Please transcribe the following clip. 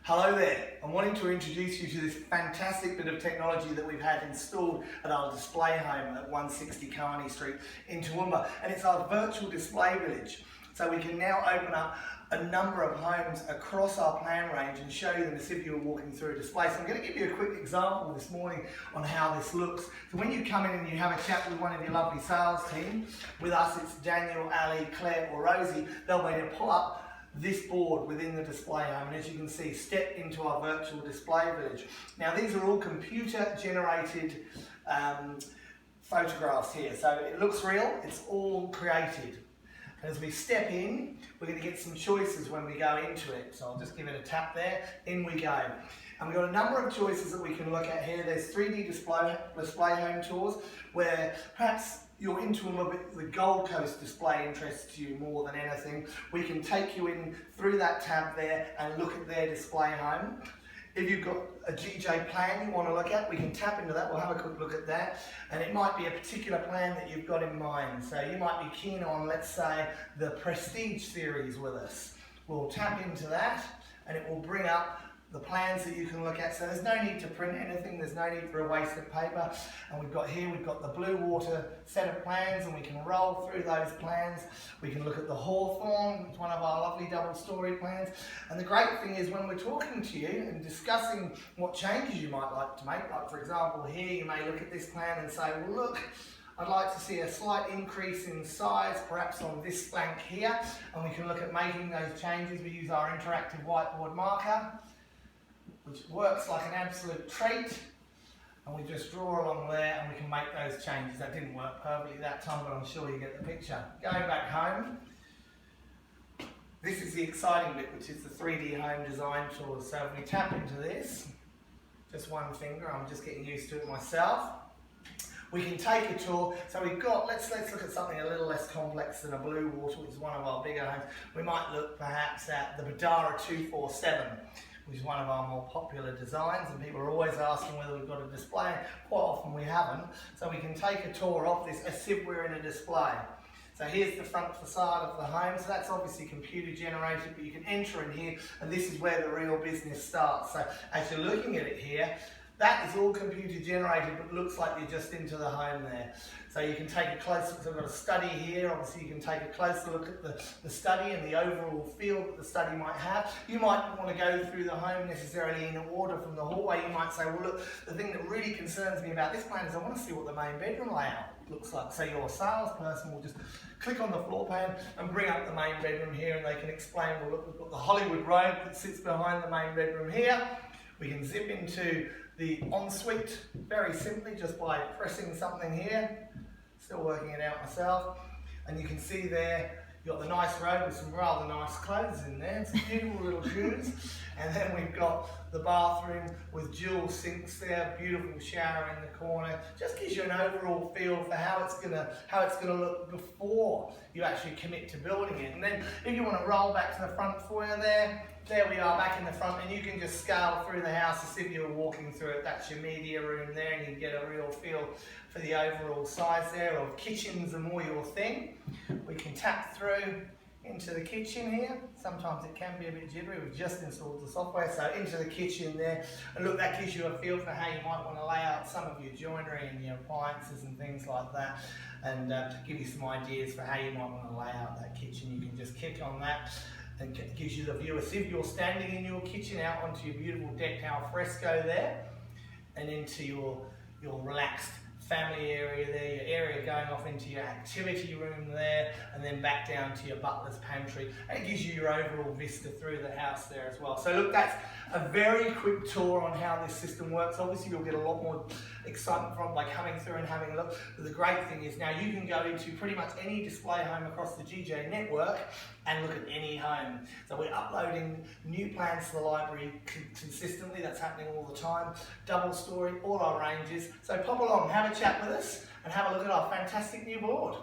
Hello there, I'm wanting to introduce you to this fantastic bit of technology that we've had installed at our display home at 160 Kearney Street in Toowoomba, and it's our virtual display village. So we can now open up a number of homes across our plan range and show you them as if you were walking through a display. So I'm going to give you a quick example this morning on how this looks. So when you come in and you have a chat with one of your lovely sales team, with us it's Daniel, Ali, Claire or Rosie, they'll be able to pull up this board within the display home, and as you can see, step into our virtual display village. Now these are all computer generated photographs here, so it looks real, it's all created. And as we step in, we're going to get some choices when we go into it. So I'll just give it a tap there, in we go. And we've got a number of choices that we can look at here. There's 3D display home tours, where perhaps you're into the Gold Coast display interests you more than anything. We can take you in through that tab there and look at their display home. If you've got a GJ plan you want to look at, we can tap into that, we'll have a quick look at that. And it might be a particular plan that you've got in mind. So you might be keen on, let's say, the Prestige series with us. We'll tap into that and it will bring up the plans that you can look at. So there's no need to print anything, there's no need for a waste of paper. And we've got the Blue Water set of plans, and we can roll through those plans. We can look at the Hawthorn, it's one of our lovely double-story plans. And the great thing is when we're talking to you and discussing what changes you might like to make, like for example here, you may look at this plan and say, well look, I'd like to see a slight increase in size, perhaps on this flank here, and we can look at making those changes. We use our interactive whiteboard marker, which works like an absolute treat, and we just draw along there and we can make those changes. That didn't work perfectly that time, but I'm sure you get the picture. Going back home, this is the exciting bit, which is the 3D home design tool. So if we tap into this, just one finger, I'm just getting used to it myself. We can take a tour. So we've got, let's look at something a little less complex than a Blue Water, which is one of our bigger homes. We might look perhaps at the Badara 247, which is one of our more popular designs, and people are always asking whether we've got a display. Quite often we haven't. So we can take a tour of this as if we're in a display. So here's the front facade of the home. So that's obviously computer generated, but you can enter in here, and this is where the real business starts. So as you're looking at it here, that is all computer generated, but looks like you're just into the home there. So you can take a closer look. So we've got a study here. Obviously you can take a closer look at the study and the overall feel that the study might have. You might want to go through the home necessarily in order from the hallway. You might say, well look, the thing that really concerns me about this plan is I want to see what the main bedroom layout looks like. So your salesperson will just click on the floor plan and bring up the main bedroom here, and they can explain, well look, we've got the Hollywood robe that sits behind the main bedroom here. We can zip into the ensuite very simply just by pressing something here. Still working it out myself. And you can see there, you've got the nice robe with some rather nice clothes in there, some beautiful little shoes. And then we've got the bathroom with dual sinks there, beautiful shower in the corner. Just gives you an overall feel for how it's gonna look before you actually commit to building it. And then if you want to roll back to the front foyer there we are back in the front, and you can just scale through the house as if you were walking through it. That's your media room there, and you get a real feel for the overall size there. Of kitchens are more your thing. We can tap through into the kitchen here. Sometimes it can be a bit jittery. We've just installed the software, so into the kitchen there. And look, that gives you a feel for how you might want to lay out some of your joinery and your appliances and things like that, and give you some ideas for how you might want to lay out that kitchen. You can just click on that, and it gives you the view as if you're standing in your kitchen out onto your beautiful decked al fresco there, and into your relaxed family area there, your area going off into your activity room there, and then back down to your butler's pantry. And it gives you your overall vista through the house there as well. So look, that's a very quick tour on how this system works. Obviously you'll get a lot more excitement from by coming through and having a look. But the great thing is now you can go into pretty much any display home across the GJ network and look at any home. So we're uploading new plans to the library consistently. That's happening all the time. Double story, all our ranges. So pop along, have a chat with us, and have a look at our fantastic new board.